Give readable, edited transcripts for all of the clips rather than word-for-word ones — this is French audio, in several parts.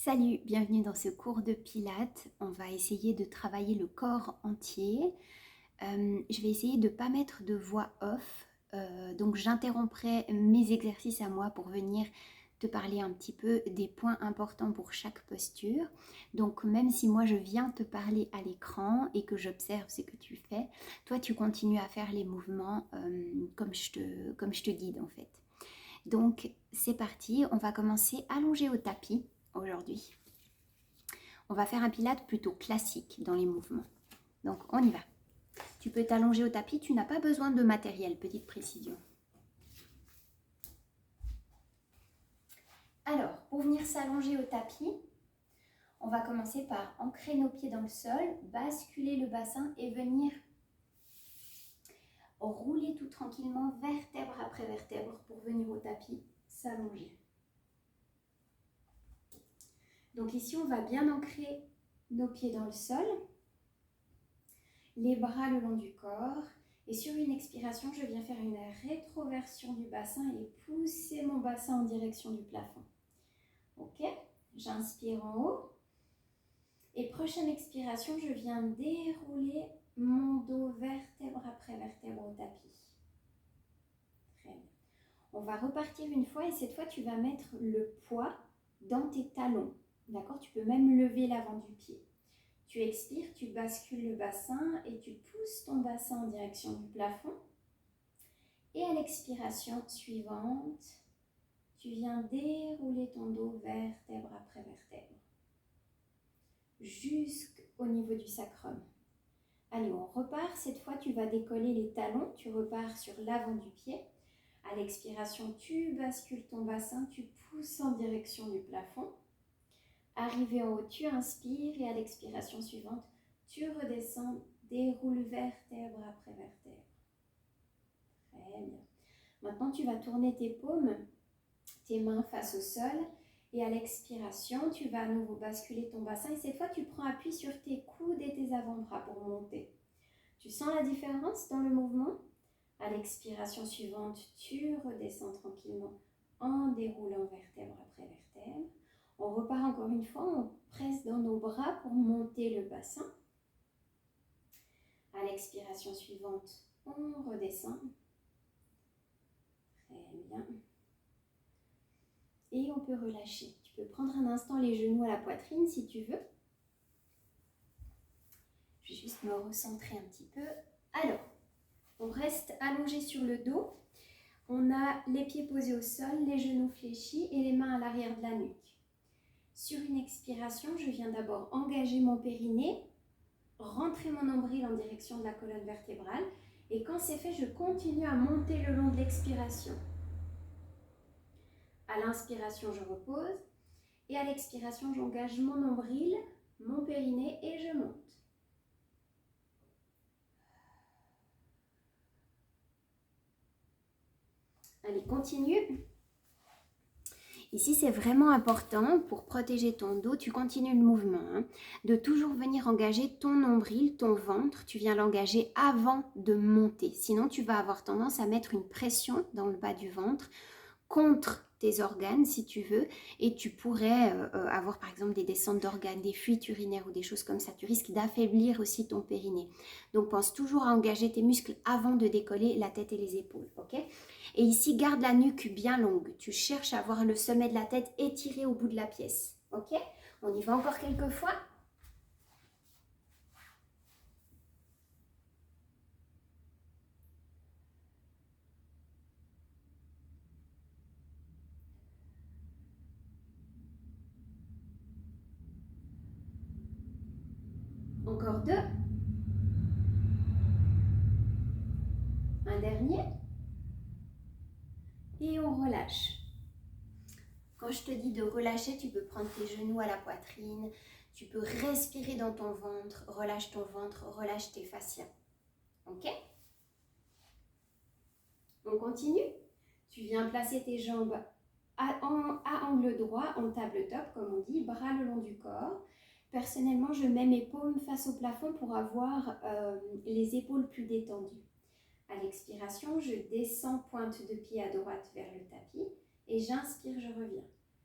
Salut, bienvenue dans ce cours de Pilates. On va essayer de travailler le corps entier. Je vais essayer de ne pas mettre de voix off. Donc j'interromprai mes exercices à moi pour venir te parler un petit peu des points importants pour chaque posture. Donc même si moi je viens te parler à l'écran et que j'observe ce que tu fais, toi tu continues à faire les mouvements comme je te guide en fait. Donc c'est parti, on va commencer allongé au tapis aujourd'hui. On va faire un pilate plutôt classique dans les mouvements. Donc on y va. Tu peux t'allonger au tapis, tu n'as pas besoin de matériel, petite précision. Alors, pour venir s'allonger au tapis, on va commencer par ancrer nos pieds dans le sol, basculer le bassin et venir rouler tout tranquillement, vertèbre après vertèbre, pour venir au tapis, s'allonger. Donc ici, on va bien ancrer nos pieds dans le sol, les bras le long du corps. Et sur une expiration, je viens faire une rétroversion du bassin et pousser mon bassin en direction du plafond. Ok, j'inspire en haut. Et prochaine expiration, je viens dérouler mon dos vertèbre après vertèbre au tapis. Très bien. On va repartir une fois et cette fois, tu vas mettre le poids dans tes talons. D'accord? Tu peux même lever l'avant du pied. Tu expires, tu bascules le bassin et tu pousses ton bassin en direction du plafond. Et à l'expiration suivante, tu viens dérouler ton dos vertèbre après vertèbre, jusqu'au niveau du sacrum. Allez, on repart. Cette fois, tu vas décoller les talons. Tu repars sur l'avant du pied. À l'expiration, tu bascules ton bassin, tu pousses en direction du plafond. Arrivé en haut, tu inspires et à l'expiration suivante, tu redescends, déroule vertèbre après vertèbre. Très bien. Maintenant, tu vas tourner tes paumes, tes mains face au sol. Et à l'expiration, tu vas à nouveau basculer ton bassin. Et cette fois, tu prends appui sur tes coudes et tes avant-bras pour monter. Tu sens la différence dans le mouvement? À l'expiration suivante, tu redescends tranquillement en déroulant vertèbre après vertèbre. On repart encore une fois, on presse dans nos bras pour monter le bassin. À l'expiration suivante, on redescend. Très bien. Et on peut relâcher. Tu peux prendre un instant les genoux à la poitrine si tu veux. Je vais juste me recentrer un petit peu. Alors, on reste allongé sur le dos. On a les pieds posés au sol, les genoux fléchis et les mains à l'arrière de la nuque. Sur une expiration, je viens d'abord engager mon périnée, rentrer mon nombril en direction de la colonne vertébrale. Et quand c'est fait, je continue à monter le long de l'expiration. À l'inspiration, je repose. Et à l'expiration, j'engage mon nombril, mon périnée et je monte. Allez, continue. Ici, c'est vraiment important pour protéger ton dos. Tu continues le mouvement, de toujours venir engager ton nombril, ton ventre. Tu viens l'engager avant de monter. Sinon, tu vas avoir tendance à mettre une pression dans le bas du ventre contre tes organes si tu veux et tu pourrais avoir par exemple des descentes d'organes, des fuites urinaires ou des choses comme ça. Tu risques d'affaiblir aussi ton périnée. Donc pense toujours à engager tes muscles avant de décoller la tête et les épaules, ok? Et ici, garde la nuque bien longue. Tu cherches à avoir le sommet de la tête étiré au bout de la pièce, ok? On y va encore quelques fois. Encore deux. Un dernier. Et on relâche. Quand je te dis de relâcher, tu peux prendre tes genoux à la poitrine, tu peux respirer dans ton ventre, relâche tes fascias. Ok? On continue. Tu viens placer tes jambes à angle droit, en table-top, comme on dit, bras le long du corps. Personnellement, je mets mes paumes face au plafond pour avoir les épaules plus détendues. À l'expiration, je descends pointe de pied à droite vers le tapis et j'inspire, je reviens.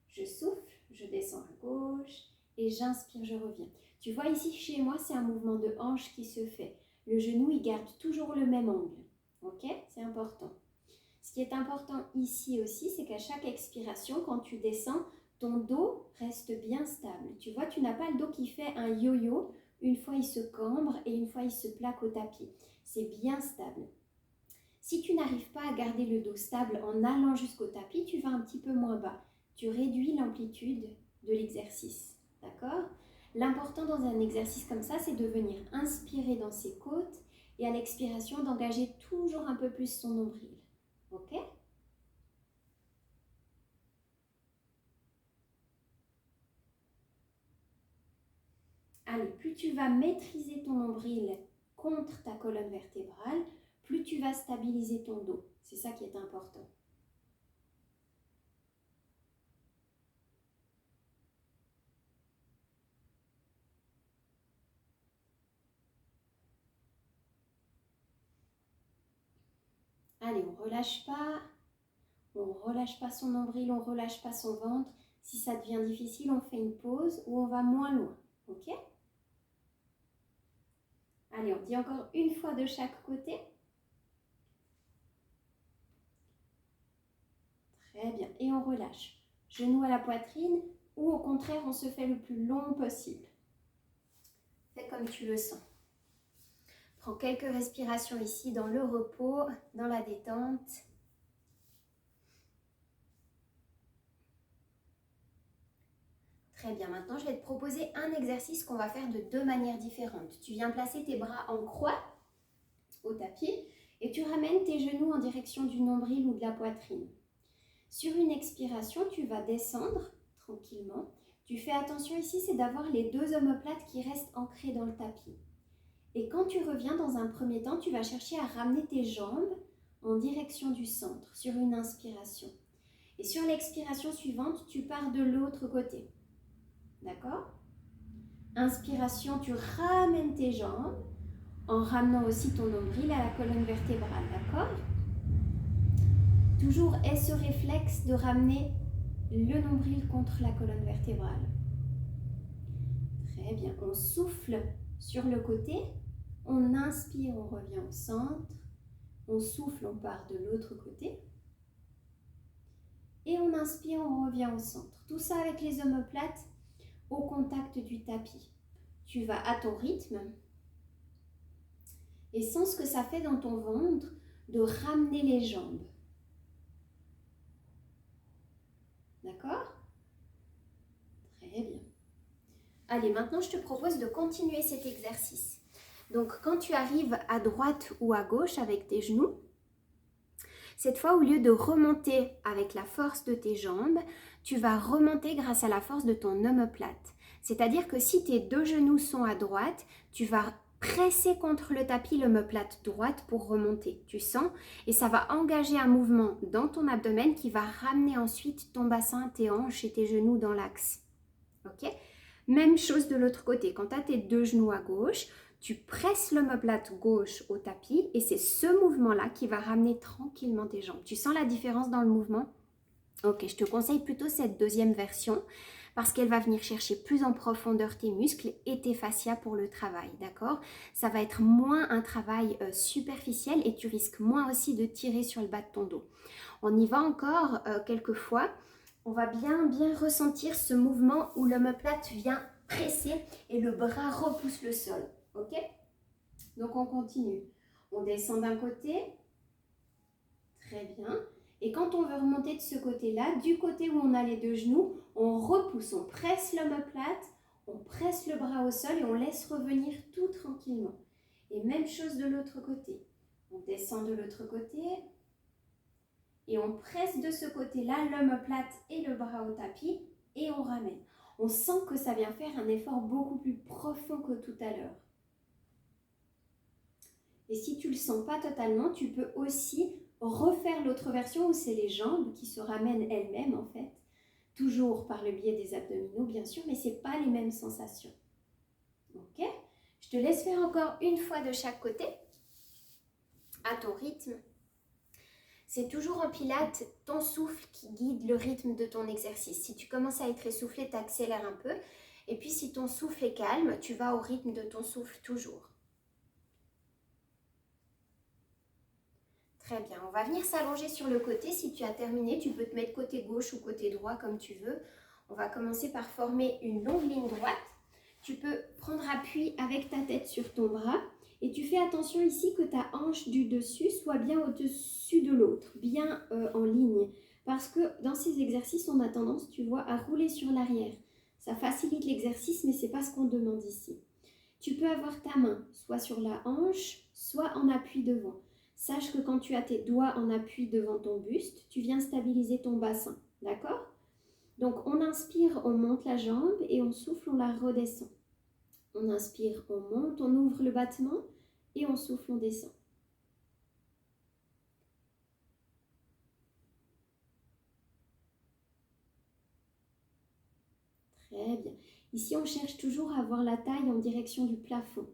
Je souffle, je descends descends à gauche et j'inspire, je reviens. Tu vois ici chez moi, c'est un mouvement de hanche qui se fait. Le genou, il garde toujours le même angle. Ok? C'est important. Ce qui est important ici aussi, c'est qu'à chaque expiration, quand tu descends, ton dos reste bien stable. Tu vois, tu n'as pas le dos qui fait un yo-yo. Une fois, il se cambre et une fois, il se plaque au tapis. C'est bien stable. Si tu n'arrives pas à garder le dos stable en allant jusqu'au tapis, tu vas un petit peu moins bas. Tu réduis l'amplitude de l'exercice. D'accord? L'important dans un exercice comme ça, c'est de venir inspirer dans ses côtes et à l'expiration, d'engager toujours un peu plus son nombril. Ok? Allez, plus tu vas maîtriser ton nombril contre ta colonne vertébrale, plus tu vas stabiliser ton dos. C'est ça qui est important. Allez, on ne relâche pas. On ne relâche pas son nombril, on ne relâche pas son ventre. Si ça devient difficile, on fait une pause ou on va moins loin. Ok? Allez, on dit encore une fois de chaque côté. Très bien. Et on relâche. Genou à la poitrine ou au contraire, on se fait le plus long possible. Fais comme tu le sens. Prends quelques respirations ici dans le repos, dans la détente. Très bien, maintenant je vais te proposer un exercice qu'on va faire de deux manières différentes. Tu viens placer tes bras en croix au tapis et tu ramènes tes genoux en direction du nombril ou de la poitrine. Sur une expiration, tu vas descendre tranquillement. Tu fais attention ici, c'est d'avoir les deux omoplates qui restent ancrées dans le tapis. Et quand tu reviens dans un premier temps, tu vas chercher à ramener tes jambes en direction du centre sur une inspiration. Et sur l'expiration suivante, tu pars de l'autre côté. D'accord? Inspiration, tu ramènes tes jambes en ramenant aussi ton nombril à la colonne vertébrale. D'accord? Toujours aie ce réflexe de ramener le nombril contre la colonne vertébrale. Très bien. On souffle sur le côté. On inspire, on revient au centre. On souffle, on part de l'autre côté. Et on inspire, on revient au centre. Tout ça avec les omoplates au contact du tapis. Tu vas à ton rythme et sens ce que ça fait dans ton ventre de ramener les jambes. D'accord? Très bien. Allez, maintenant je te propose de continuer cet exercice. Donc quand tu arrives à droite ou à gauche avec tes genoux, cette fois, au lieu de remonter avec la force de tes jambes, tu vas remonter grâce à la force de ton omoplate. C'est-à-dire que si tes deux genoux sont à droite, tu vas presser contre le tapis l'omoplate droite pour remonter. Tu sens? Et ça va engager un mouvement dans ton abdomen qui va ramener ensuite ton bassin, tes hanches et tes genoux dans l'axe. Ok? Même chose de l'autre côté. Quand tu as tes deux genoux à gauche, tu presses l'omoplate gauche au tapis et c'est ce mouvement-là qui va ramener tranquillement tes jambes. Tu sens la différence dans le mouvement? Ok, je te conseille plutôt cette deuxième version parce qu'elle va venir chercher plus en profondeur tes muscles et tes fascias pour le travail, d'accord? Ça va être moins un travail superficiel et tu risques moins aussi de tirer sur le bas de ton dos. On y va encore quelques fois. On va bien ressentir ce mouvement où l'omoplate vient presser et le bras repousse le sol. Ok? Donc on continue. On descend d'un côté. Très bien. Et quand on veut remonter de ce côté-là, du côté où on a les deux genoux, on repousse, on presse l'omoplate, on presse le bras au sol et on laisse revenir tout tranquillement. Et même chose de l'autre côté. On descend de l'autre côté. Et on presse de ce côté-là l'omoplate et le bras au tapis et on ramène. On sent que ça vient faire un effort beaucoup plus profond que tout à l'heure. Et si tu ne le sens pas totalement, tu peux aussi refaire l'autre version où c'est les jambes qui se ramènent elles-mêmes en fait. Toujours par le biais des abdominaux bien sûr, mais ce n'est pas les mêmes sensations. Ok? Je te laisse faire encore une fois de chaque côté, à ton rythme. C'est toujours en pilates ton souffle qui guide le rythme de ton exercice. Si tu commences à être essoufflé, tu accélères un peu. Et puis si ton souffle est calme, tu vas au rythme de ton souffle toujours. Très bien, on va venir s'allonger sur le côté. Si tu as terminé, tu peux te mettre côté gauche ou côté droit comme tu veux. On va commencer par former une longue ligne droite. Tu peux prendre appui avec ta tête sur ton bras et tu fais attention ici que ta hanche du dessus soit bien au-dessus de l'autre, bien en ligne. Parce que dans ces exercices, on a tendance, tu vois, à rouler sur l'arrière. Ça facilite l'exercice, mais ce n'est pas ce qu'on demande ici. Tu peux avoir ta main soit sur la hanche, soit en appui devant. Sache que quand tu as tes doigts en appui devant ton buste, tu viens stabiliser ton bassin, d'accord? Donc on inspire, on monte la jambe et on souffle, on la redescend. On inspire, on monte, on ouvre le battement et on souffle, on descend. Très bien. Ici, on cherche toujours à avoir la taille en direction du plafond.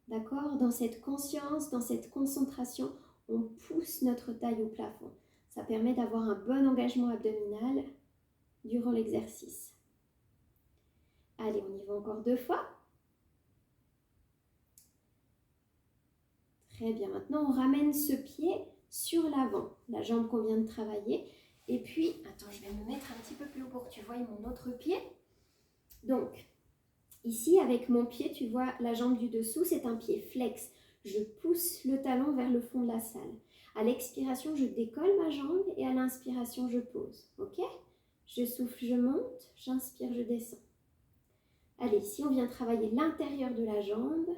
D'accord? Dans cette conscience, dans cette concentration, on pousse notre taille au plafond. Ça permet d'avoir un bon engagement abdominal durant l'exercice. Allez, on y va encore 2 fois. Très bien. Maintenant, on ramène ce pied sur l'avant, la jambe qu'on vient de travailler. Et puis, attends, je vais me mettre un petit peu plus haut pour que tu voies mon autre pied. Donc, ici, avec mon pied, tu vois la jambe du dessous, c'est un pied flex. Je pousse le talon vers le fond de la salle. À l'expiration, je décolle ma jambe et à l'inspiration, je pose. Ok? Je souffle, je monte, j'inspire, je descends. Allez, ici, on vient travailler l'intérieur de la jambe.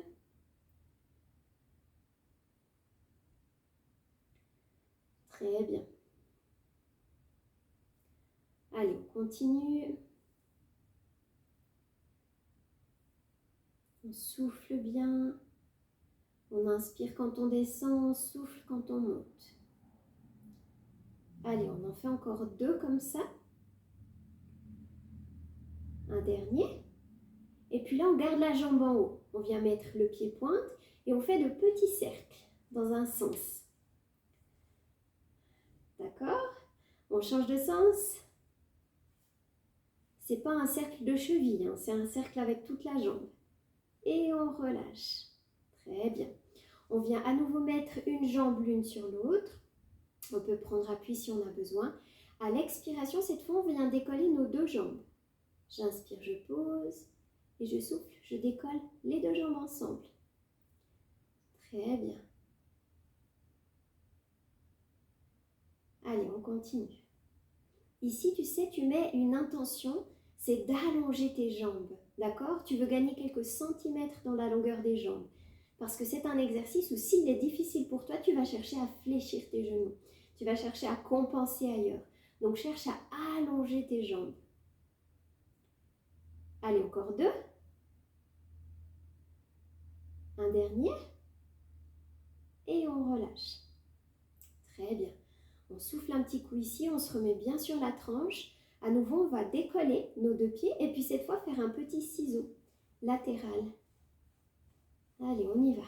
Très bien. Allez, on continue. On souffle bien. On inspire quand on descend, on souffle quand on monte. Allez, on en fait encore 2 comme ça. Un dernier. Et puis là, on garde la jambe en haut. On vient mettre le pied pointe et on fait de petits cercles dans un sens. D'accord? On change de sens. C'est pas un cercle de cheville, hein, c'est un cercle avec toute la jambe. Et on relâche. Très bien. On vient à nouveau mettre une jambe l'une sur l'autre. On peut prendre appui si on a besoin. À l'expiration, cette fois, on vient décoller nos 2 jambes. J'inspire, je pose et je souffle, je décolle les 2 jambes ensemble. Très bien. Allez, on continue. Ici, tu sais, tu mets une intention, c'est d'allonger tes jambes. D'accord? Tu veux gagner quelques centimètres dans la longueur des jambes. Parce que c'est un exercice où s'il est difficile pour toi, tu vas chercher à fléchir tes genoux. Tu vas chercher à compenser ailleurs. Donc, cherche à allonger tes jambes. Allez, encore 2. Un dernier. Et on relâche. Très bien. On souffle un petit coup ici, on se remet bien sur la tranche. À nouveau, on va décoller nos 2 pieds et puis cette fois faire un petit ciseau latéral. Allez, on y va.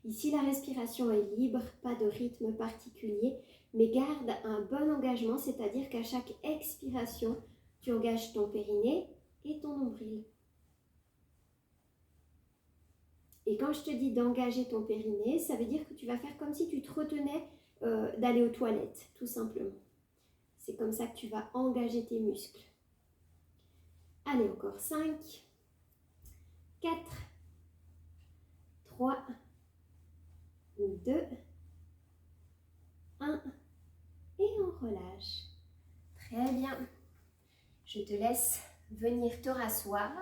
Ici, la respiration est libre, pas de rythme particulier, mais garde un bon engagement, c'est-à-dire qu'à chaque expiration, tu engages ton périnée et ton nombril. Et quand je te dis d'engager ton périnée, ça veut dire que tu vas faire comme si tu te retenais d'aller aux toilettes, tout simplement. C'est comme ça que tu vas engager tes muscles. Allez, encore 5, 4, 3, 2, 1 et on relâche. Très bien. Je te laisse venir te rasseoir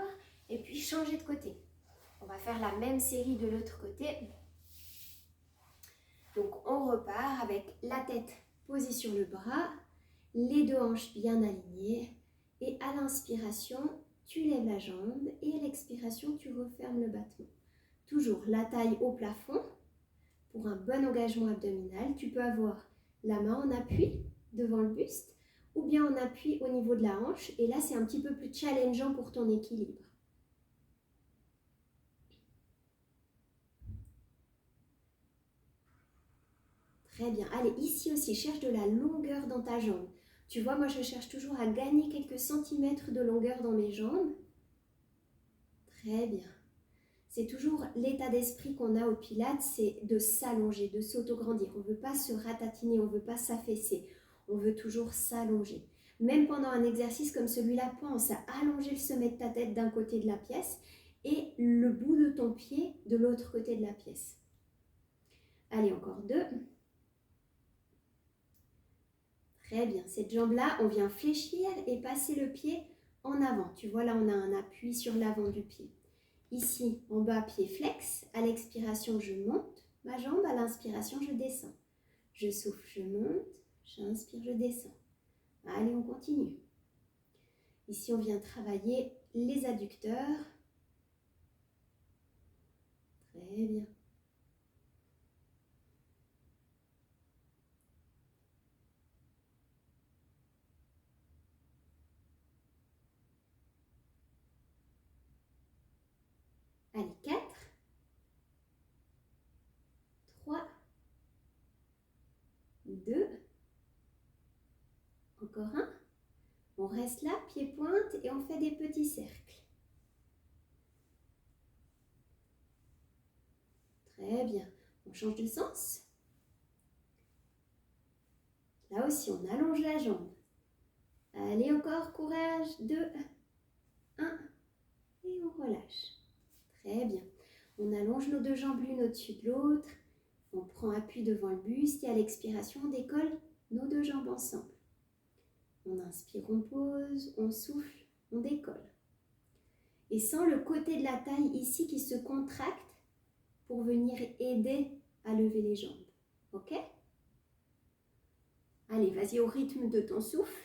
et puis changer de côté. On va faire la même série de l'autre côté. Donc on repart avec la tête posée sur le bras, les 2 hanches bien alignées et à l'inspiration, tu lèves la jambe et à l'expiration, tu refermes le battement. Toujours la taille au plafond pour un bon engagement abdominal. Tu peux avoir la main en appui devant le buste ou bien en appui au niveau de la hanche et là, c'est un petit peu plus challengeant pour ton équilibre. Très bien. Allez, ici aussi, cherche de la longueur dans ta jambe. Tu vois, moi, je cherche toujours à gagner quelques centimètres de longueur dans mes jambes. Très bien. C'est toujours l'état d'esprit qu'on a au Pilates, c'est de s'allonger, de s'autograndir. On ne veut pas se ratatiner, on ne veut pas s'affaisser. On veut toujours s'allonger. Même pendant un exercice comme celui-là, pense à allonger le sommet de ta tête d'un côté de la pièce et le bout de ton pied de l'autre côté de la pièce. Allez, encore 2. Très bien. Cette jambe-là, on vient fléchir et passer le pied en avant. Tu vois, là, on a un appui sur l'avant du pied. Ici, en bas, pied flex. À l'expiration, je monte ma jambe. À l'inspiration, je descends. Je souffle, je monte. J'inspire, je descends. Allez, on continue. Ici, on vient travailler les adducteurs. Très bien. Allez, 4, 3, 2, encore un. On reste là, pied pointe, et on fait des petits cercles. Très bien. On change de sens. Là aussi, on allonge la jambe. Allez, encore, courage. 2, 1, et on relâche. Très bien. On allonge nos deux jambes l'une au-dessus de l'autre. On prend appui devant le buste et à l'expiration, on décolle nos deux jambes ensemble. On inspire, on pose, on souffle, on décolle. Et sens le côté de la taille ici qui se contracte pour venir aider à lever les jambes. Ok? Allez, vas-y au rythme de ton souffle.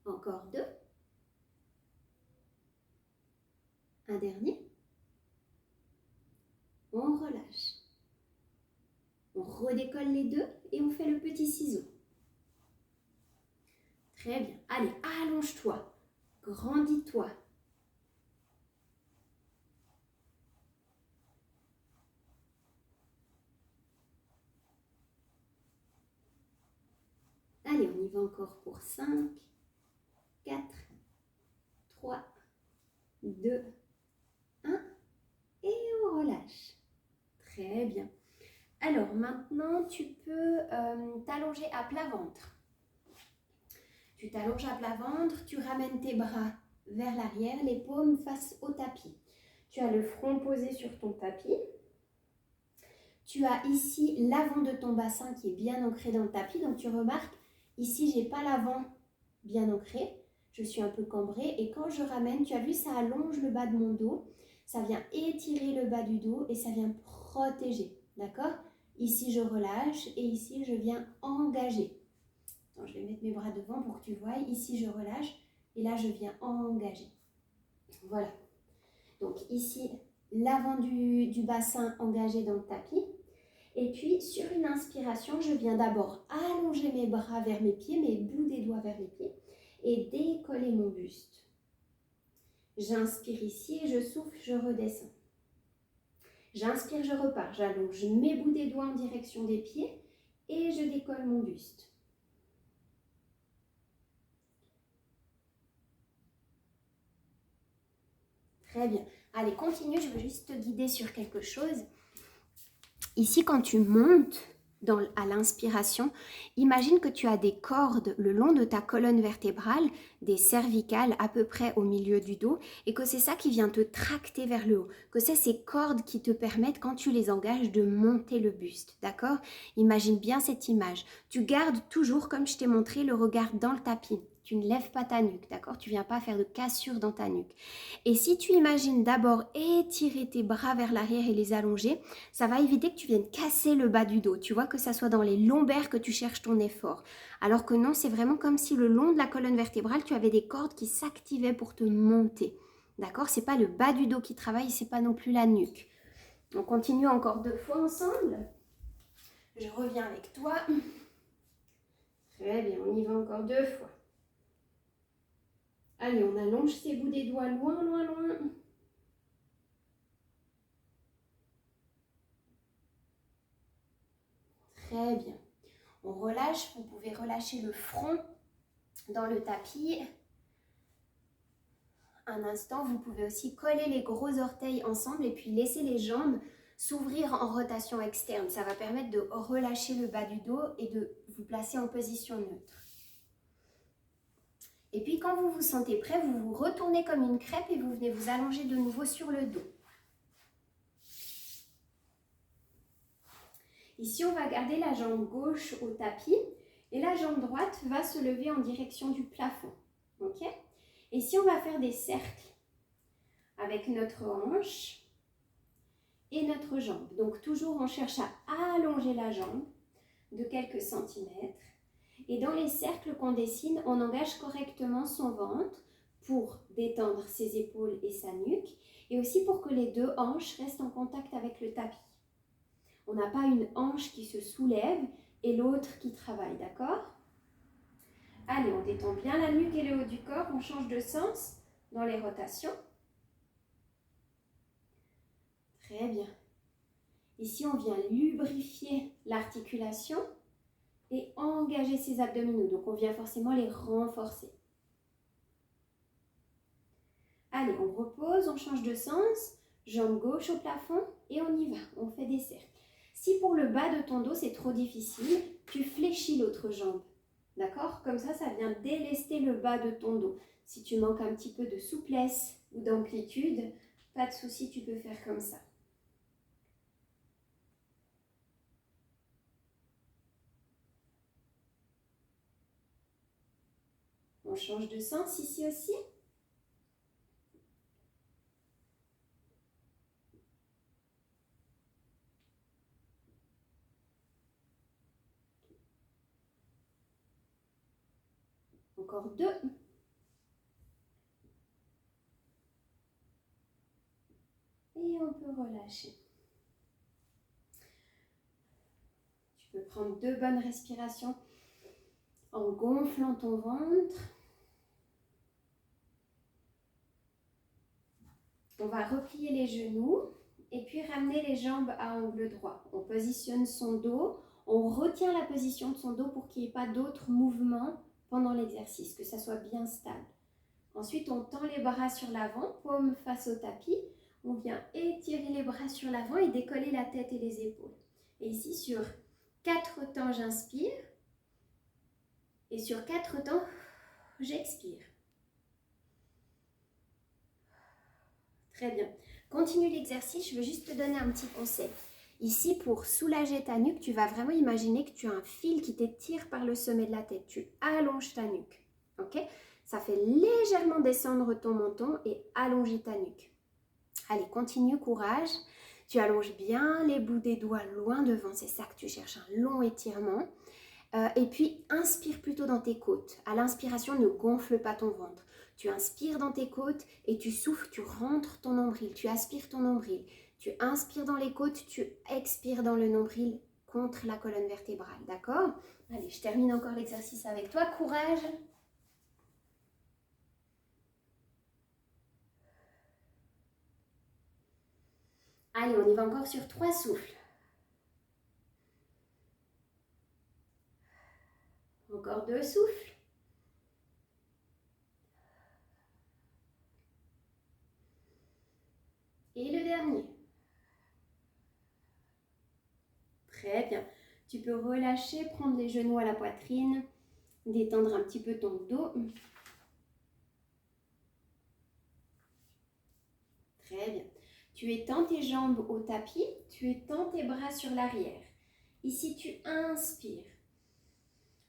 Encore 2. Un dernier. On relâche. On redécolle les deux et on fait le petit ciseau. Très bien. Allez, allonge-toi. Grandis-toi. Allez, on y va encore pour 5, 4, 3, 2, 1 et on relâche. Très bien. Alors maintenant, tu peux t'allonger à plat ventre. Tu t'allonges à plat ventre, tu ramènes tes bras vers l'arrière, les paumes face au tapis. Tu as le front posé sur ton tapis. Tu as ici l'avant de ton bassin qui est bien ancré dans le tapis. Donc tu remarques, ici, je n'ai pas l'avant bien ancré. Je suis un peu cambrée. Et quand je ramène, tu as vu, ça allonge le bas de mon dos. Ça vient étirer le bas du dos et ça vient protéger. D'accord? Ici, je relâche et ici, je viens engager. Attends, je vais mettre mes bras devant pour que tu vois. Ici, je relâche et là, je viens engager. Voilà. Donc ici, l'avant du bassin engagé dans le tapis. Et puis, sur une inspiration, je viens d'abord allonger mes bras vers mes pieds, mes bouts des doigts vers les pieds et décoller mon buste. J'inspire ici et je souffle, je redescends. J'inspire, je repars. J'allonge mes bouts des doigts en direction des pieds et je décolle mon buste. Très bien. Allez, continue, je veux juste te guider sur quelque chose. Ici, quand tu montes à l'inspiration, imagine que tu as des cordes le long de ta colonne vertébrale, des cervicales à peu près au milieu du dos, et que c'est ça qui vient te tracter vers le haut, que c'est ces cordes qui te permettent, quand tu les engages, de monter le buste, d'accord? Imagine bien cette image. Tu gardes toujours, comme je t'ai montré, le regard dans le tapis. Tu ne lèves pas ta nuque, d'accord? Tu ne viens pas faire de cassure dans ta nuque. Et si tu imagines d'abord étirer tes bras vers l'arrière et les allonger, ça va éviter que tu viennes casser le bas du dos. Tu vois, que ça soit dans les lombaires que tu cherches ton effort. Alors que non, c'est vraiment comme si le long de la colonne vertébrale, tu avais des cordes qui s'activaient pour te monter. D'accord? C'est pas le bas du dos qui travaille, c'est pas non plus la nuque. On continue encore 2 fois ensemble. Je reviens avec toi. Très bien, on y va encore 2 fois. Allez, on allonge ses bouts des doigts loin, loin, loin. Très bien. On relâche, vous pouvez relâcher le front dans le tapis. Un instant, vous pouvez aussi coller les gros orteils ensemble et puis laisser les jambes s'ouvrir en rotation externe. Ça va permettre de relâcher le bas du dos et de vous placer en position neutre. Et puis quand vous vous sentez prêt, vous vous retournez comme une crêpe et vous venez vous allonger de nouveau sur le dos. Ici, on va garder la jambe gauche au tapis et la jambe droite va se lever en direction du plafond. Ok? Et ici, on va faire des cercles avec notre hanche et notre jambe. Donc, toujours, on cherche à allonger la jambe de quelques centimètres. Et dans les cercles qu'on dessine, on engage correctement son ventre pour détendre ses épaules et sa nuque et aussi pour que les deux hanches restent en contact avec le tapis. On n'a pas une hanche qui se soulève et l'autre qui travaille, d'accord? Allez, on détend bien la nuque et le haut du corps. On change de sens dans les rotations. Très bien. Ici, on vient lubrifier l'articulation et engager ses abdominaux. Donc, on vient forcément les renforcer. Allez, on repose, on change de sens. Jambe gauche au plafond et on y va. On fait des cercles. Si pour le bas de ton dos, c'est trop difficile, tu fléchis l'autre jambe. D'accord? Comme ça vient délester le bas de ton dos. Si tu manques un petit peu de souplesse ou d'amplitude, pas de souci, tu peux faire comme ça. On change de sens ici aussi. Encore 2. Et on peut relâcher. Tu peux prendre 2 bonnes respirations en gonflant ton ventre. On va replier les genoux et puis ramener les jambes à angle droit. On positionne son dos, on retient la position de son dos pour qu'il n'y ait pas d'autres mouvements pendant l'exercice, que ça soit bien stable. Ensuite, on tend les bras sur l'avant, paume face au tapis. On vient étirer les bras sur l'avant et décoller la tête et les épaules. Et ici, sur 4 temps, j'inspire. Et sur 4 temps, j'expire. Très bien. Continue l'exercice, je veux juste te donner un petit conseil. Ici, pour soulager ta nuque, tu vas vraiment imaginer que tu as un fil qui t'étire par le sommet de la tête. Tu allonges ta nuque. Ok? Ça fait légèrement descendre ton menton et allonger ta nuque. Allez, continue, courage. Tu allonges bien les bouts des doigts loin devant. C'est ça que tu cherches, un long étirement. Et puis, inspire plutôt dans tes côtes. À l'inspiration, ne gonfle pas ton ventre. Tu inspires dans tes côtes et tu souffles, tu rentres ton nombril. Tu aspires ton nombril. Tu inspires dans les côtes, tu expires dans le nombril contre la colonne vertébrale. D'accord? Allez, je termine encore l'exercice avec toi. Courage. Allez, on y va encore sur 3 souffles. Encore 2 souffles. Et le dernier. Très bien. Tu peux relâcher, prendre les genoux à la poitrine, détendre un petit peu ton dos. Très bien. Tu étends tes jambes au tapis, tu étends tes bras sur l'arrière. Ici, tu inspires.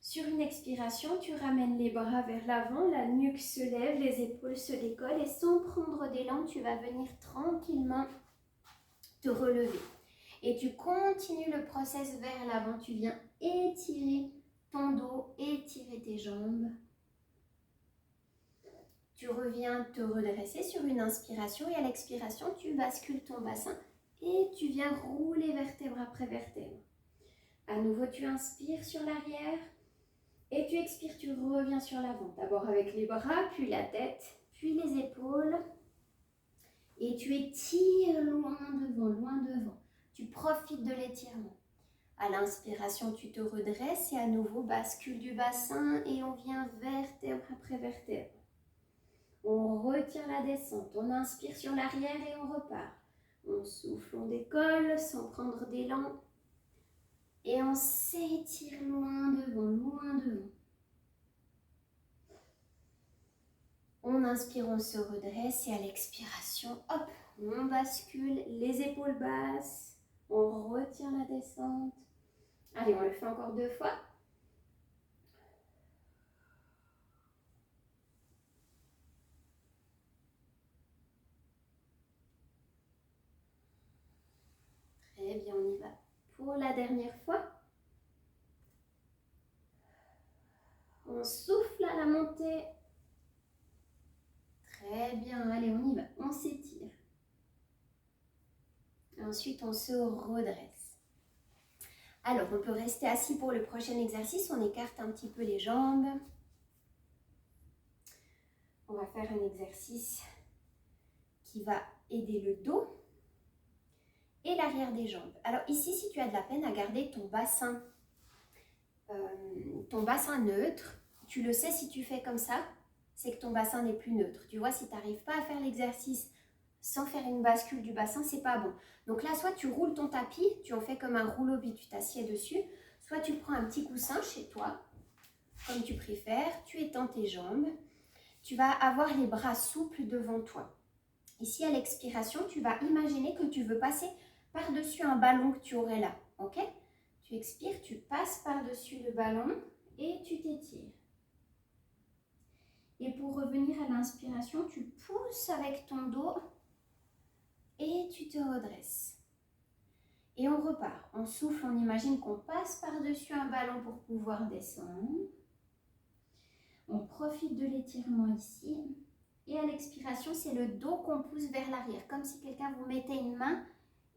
Sur une expiration, tu ramènes les bras vers l'avant, la nuque se lève, les épaules se décollent et sans prendre d'élan, tu vas venir tranquillement te relever. Et tu continues le process vers l'avant, tu viens étirer ton dos, étirer tes jambes. Tu reviens te redresser sur une inspiration et à l'expiration, tu bascules ton bassin et tu viens rouler vertèbre après vertèbre. À nouveau, tu inspires sur l'arrière et tu expires, tu reviens sur l'avant. D'abord avec les bras, puis la tête, puis les épaules. Et tu étires loin devant, loin devant. Tu profites de l'étirement. À l'inspiration, tu te redresses et à nouveau, bascule du bassin et on vient vertèbre après vertèbre. On retient la descente, on inspire sur l'arrière et on repart. On souffle, on décolle sans prendre d'élan. Et on s'étire loin devant, loin devant. On inspire, on se redresse et à l'expiration, hop, on bascule, les épaules basses. On retient la descente. Allez, on le fait encore 2 fois. Très bien, on y va. Pour la dernière fois. On souffle à la montée. Très bien, allez, on y va. On s'étire. Ensuite, on se redresse. Alors, on peut rester assis pour le prochain exercice. On écarte un petit peu les jambes. On va faire un exercice qui va aider le dos et l'arrière des jambes. Alors ici, si tu as de la peine à garder ton bassin neutre, tu le sais si tu fais comme ça, c'est que ton bassin n'est plus neutre. Tu vois, si tu n'arrives pas à faire l'exercice sans faire une bascule du bassin, c'est pas bon. Donc là, soit tu roules ton tapis, tu en fais comme un rouleau puis tu t'assieds dessus, soit tu prends un petit coussin chez toi, comme tu préfères, tu étends tes jambes, tu vas avoir les bras souples devant toi. Ici, à l'expiration, tu vas imaginer que tu veux passer par-dessus un ballon que tu aurais là, ok? Tu expires, tu passes par-dessus le ballon et tu t'étires. Et pour revenir à l'inspiration, tu pousses avec ton dos et tu te redresses. Et on repart. On souffle, on imagine qu'on passe par-dessus un ballon pour pouvoir descendre. On profite de l'étirement ici. Et à l'expiration, c'est le dos qu'on pousse vers l'arrière, comme si quelqu'un vous mettait une main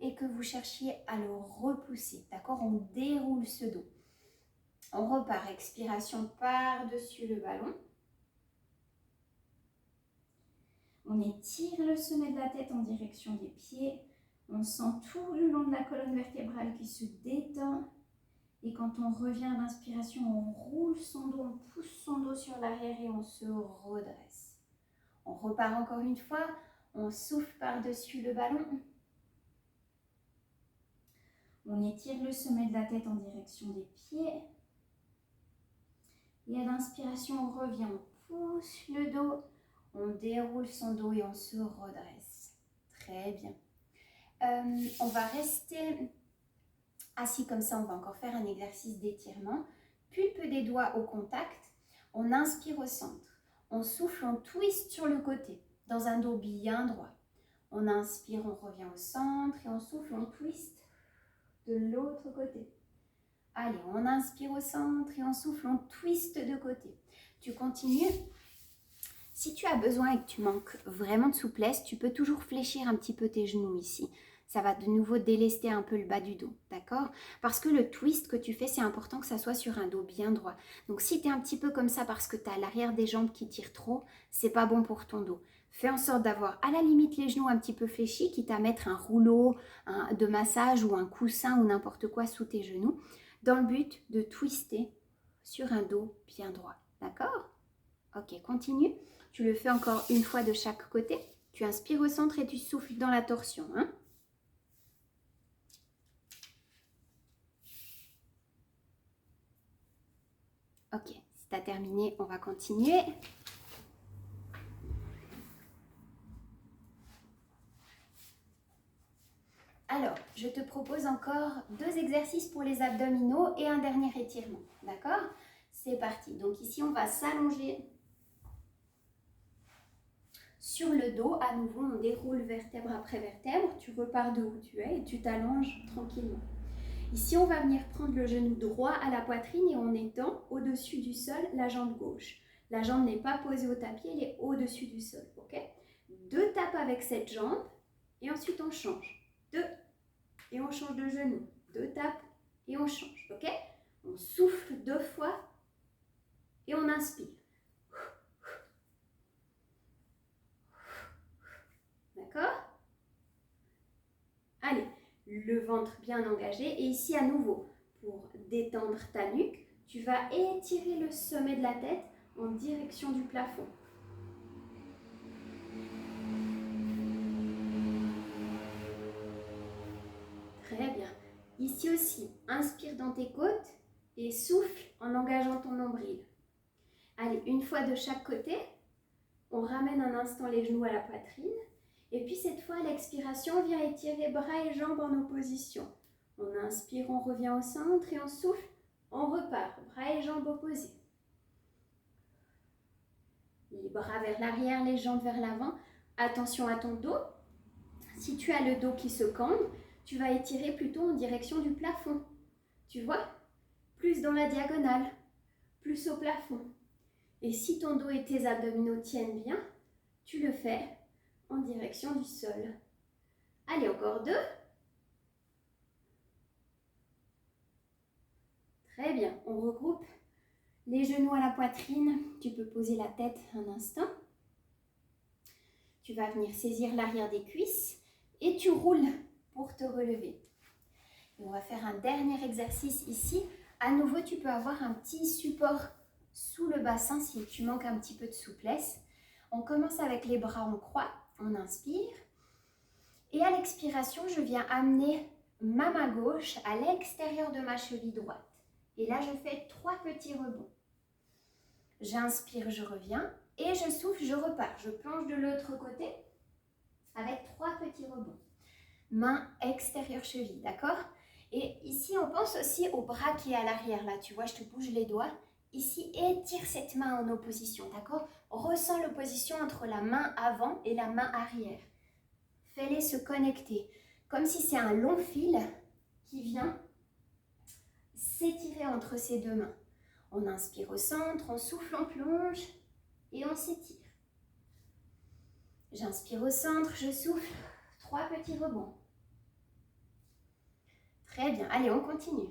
et que vous cherchiez à le repousser. D'accord? On déroule ce dos. On repart. Expiration par-dessus le ballon. On étire le sommet de la tête en direction des pieds. On sent tout le long de la colonne vertébrale qui se détend. Et quand on revient à l'inspiration, on roule son dos, on pousse son dos sur l'arrière et on se redresse. On repart encore une fois. On souffle par-dessus le ballon. On étire le sommet de la tête en direction des pieds. Et à l'inspiration, on revient, on pousse le dos, on déroule son dos et on se redresse. Très bien. On va rester assis comme ça, on va encore faire un exercice d'étirement. Pulpe des doigts au contact. On inspire au centre. On souffle, on twist sur le côté, dans un dos bien droit. On inspire, on revient au centre et on souffle, on twist de l'autre côté. Allez, on inspire au centre et on souffle, on twist de côté. Tu continues. Si tu as besoin et que tu manques vraiment de souplesse, tu peux toujours fléchir un petit peu tes genoux ici. Ça va de nouveau délester un peu le bas du dos, d'accord? Parce que le twist que tu fais, c'est important que ça soit sur un dos bien droit. Donc si tu es un petit peu comme ça parce que tu as l'arrière des jambes qui tire trop, c'est pas bon pour ton dos. Fais en sorte d'avoir à la limite les genoux un petit peu fléchis, quitte à mettre un rouleau de massage ou un coussin ou n'importe quoi sous tes genoux, dans le but de twister sur un dos bien droit, d'accord? Ok, continue. Tu le fais encore une fois de chaque côté. Tu inspires au centre et tu souffles dans la torsion. Hein? Ok, si tu as terminé, on va continuer. Alors, je te propose encore 2 exercices pour les abdominaux et un dernier étirement. D'accord? C'est parti. Donc ici, on va s'allonger sur le dos. À nouveau, on déroule vertèbre après vertèbre. Tu repars de où tu es et tu t'allonges tranquillement. Ici, on va venir prendre le genou droit à la poitrine et on étend au-dessus du sol la jambe gauche. La jambe n'est pas posée au tapis, elle est au-dessus du sol. Ok? 2 tapes avec cette jambe et ensuite on change. 2 et on change de genou. 2 tapes et on change. Ok? On souffle 2 fois et on inspire. D'accord? Allez, le ventre bien engagé et ici à nouveau. pour détendre ta nuque, tu vas étirer le sommet de la tête en direction du plafond. Très bien. Ici aussi, inspire dans tes côtes et souffle en engageant ton nombril. Allez, une fois de chaque côté, on ramène un instant les genoux à la poitrine. Et puis cette fois, à l'expiration, on vient étirer bras et jambes en opposition. On inspire, on revient au centre et on souffle, on repart. Bras et jambes opposés. Les bras vers l'arrière, les jambes vers l'avant. Attention à ton dos. Si tu as le dos qui se cambre, tu vas étirer plutôt en direction du plafond. Tu vois? Plus dans la diagonale, plus au plafond. Et si ton dos et tes abdominaux tiennent bien, tu le fais en direction du sol. Allez, encore 2. Très bien, on regroupe les genoux à la poitrine. Tu peux poser la tête un instant. Tu vas venir saisir l'arrière des cuisses et tu roules pour te relever. Et on va faire un dernier exercice ici. À nouveau, tu peux avoir un petit support sous le bassin si tu manques un petit peu de souplesse. On commence avec les bras en croix. On inspire. Et à l'expiration, je viens amener ma main gauche à l'extérieur de ma cheville droite. Et là, je fais 3 petits rebonds. J'inspire, je reviens. Et je souffle, je repars. Je plonge de l'autre côté avec 3 petits rebonds. Main extérieure cheville, d'accord? Et ici, on pense aussi au bras qui est à l'arrière. Là, tu vois, je te bouge les doigts. Ici, étire cette main en opposition, d'accord? Ressens l'opposition entre la main avant et la main arrière. Fais-les se connecter, comme si c'est un long fil qui vient s'étirer entre ces 2 mains. On inspire au centre, on souffle, on plonge et on s'étire. J'inspire au centre, je souffle, 3 petits rebonds. Très bien, allez, on continue.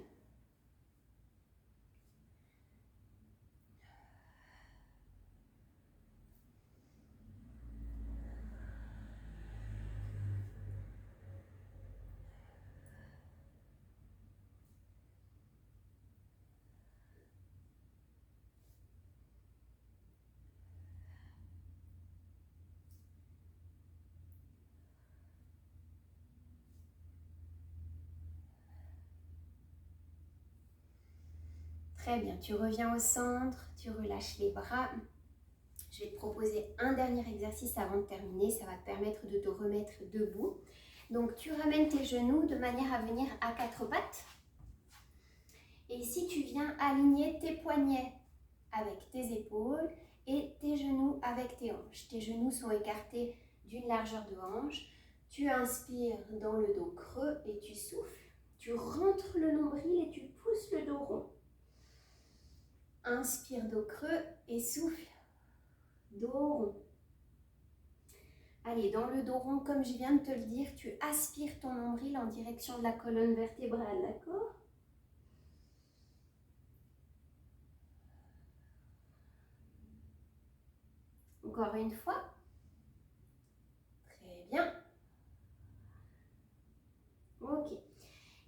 Très bien, tu reviens au centre, tu relâches les bras. Je vais te proposer un dernier exercice avant de terminer. Ça va te permettre de te remettre debout. Donc, tu ramènes tes genoux de manière à venir à 4 pattes. Et ici, tu viens aligner tes poignets avec tes épaules et tes genoux avec tes hanches. Tes genoux sont écartés d'une largeur de hanche. Tu inspires dans le dos creux et tu souffles. Tu rentres le nombril et tu pousses le dos rond. Inspire, dos creux et souffle, dos rond. Allez, dans le dos rond, comme je viens de te le dire, tu aspires ton nombril en direction de la colonne vertébrale, d'accord? Encore une fois. Très bien. Ok.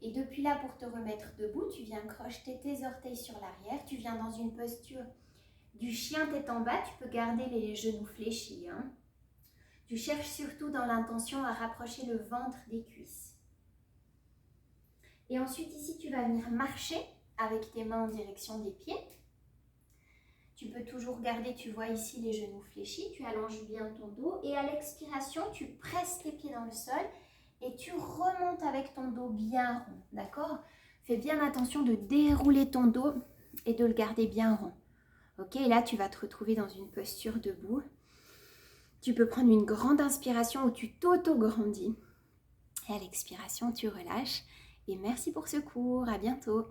Et depuis là, pour te remettre debout, tu viens crocheter tes orteils sur l'arrière. Tu viens dans une posture du chien tête en bas. Tu peux garder les genoux fléchis, hein. Tu cherches surtout dans l'intention à rapprocher le ventre des cuisses. Et ensuite, ici, tu vas venir marcher avec tes mains en direction des pieds. Tu peux toujours garder, tu vois ici, les genoux fléchis. Tu allonges bien ton dos. Et à l'expiration, tu presses tes pieds dans le sol et tu remontes avec ton dos bien rond, d'accord? Fais bien attention de dérouler ton dos et de le garder bien rond. Ok, et là, tu vas te retrouver dans une posture debout. Tu peux prendre une grande inspiration où tu t'auto-grandis. Et à l'expiration, tu relâches. Et merci pour ce cours. À bientôt.